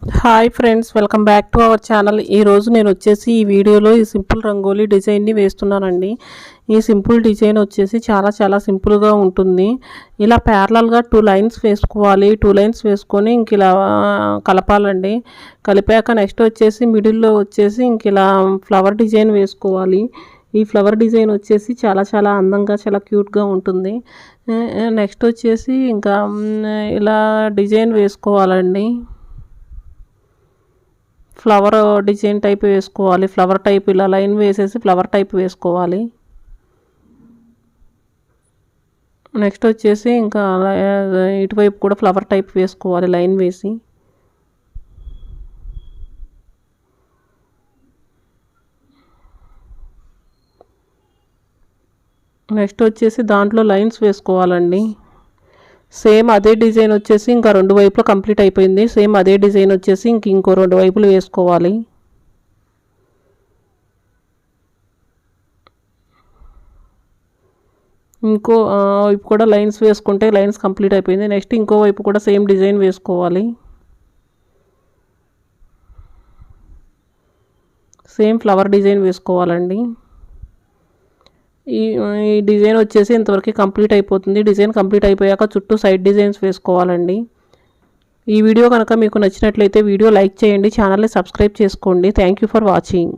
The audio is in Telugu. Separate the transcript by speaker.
Speaker 1: Hi friends, welcome back to our channel. ఈరోజు నేను వచ్చేసి ఈ వీడియోలో ఈ సింపుల్ రంగోలీ డిజైన్ని వేస్తున్నానండి. ఈ సింపుల్ డిజైన్ వచ్చేసి చాలా సింపుల్గా ఉంటుంది. ఇలా ప్యారలల్గా 2 లైన్స్ వేసుకోవాలి. 2 లైన్స్ వేసుకొని ఇంక ఇలా కలపాలండి. కలిపాక నెక్స్ట్ వచ్చేసి మిడిల్లో వచ్చేసి ఇంక ఇలా ఫ్లవర్ డిజైన్ వేసుకోవాలి. ఈ ఫ్లవర్ డిజైన్ వచ్చేసి చాలా అందంగా చాలా క్యూట్గా ఉంటుంది. నెక్స్ట్ వచ్చేసి ఇంకా ఇలా డిజైన్ వేసుకోవాలండి. ఫ్లవర్ డిజైన్ టైప్ వేసుకోవాలి. ఫ్లవర్ టైప్ ఇలా లైన్ వేసేసి ఫ్లవర్ టైప్ వేసుకోవాలి. నెక్స్ట్ వచ్చేసి ఇంకా ఇటువైపు కూడా ఫ్లవర్ టైప్ వేసుకోవాలి లైన్ వేసి. నెక్స్ట్ వచ్చేసి దాంట్లో లైన్స్ వేసుకోవాలండి. సేమ్ అదే డిజైన్ వచ్చేసి ఇంకా 2 వైపులు కంప్లీట్ అయిపోయింది. సేమ్ అదే డిజైన్ వచ్చేసి ఇంకో 2 వైపులు వేసుకోవాలి. ఇంకో వైపు కూడా లైన్స్ వేసుకుంటే లైన్స్ కంప్లీట్ అయిపోయింది. నెక్స్ట్ ఇంకో వైపు కూడా సేమ్ డిజైన్ వేసుకోవాలి. సేమ్ ఫ్లవర్ డిజైన్ వేసుకోవాలండి. ఈ డిజైన్ వచ్చేసి ఇంతవరకు కంప్లీట్ అయిపోతుంది. డిజైన్ కంప్లీట్ అయిపోయాక చుట్టూ సైడ్ డిజైన్స్ వేసుకోవాలండి. ఈ వీడియో కనుక మీకు నచ్చినట్లయితే వీడియో లైక్ చేయండి, ఛానల్ని సబ్స్క్రైబ్ చేసుకోండి. Thank you for watching.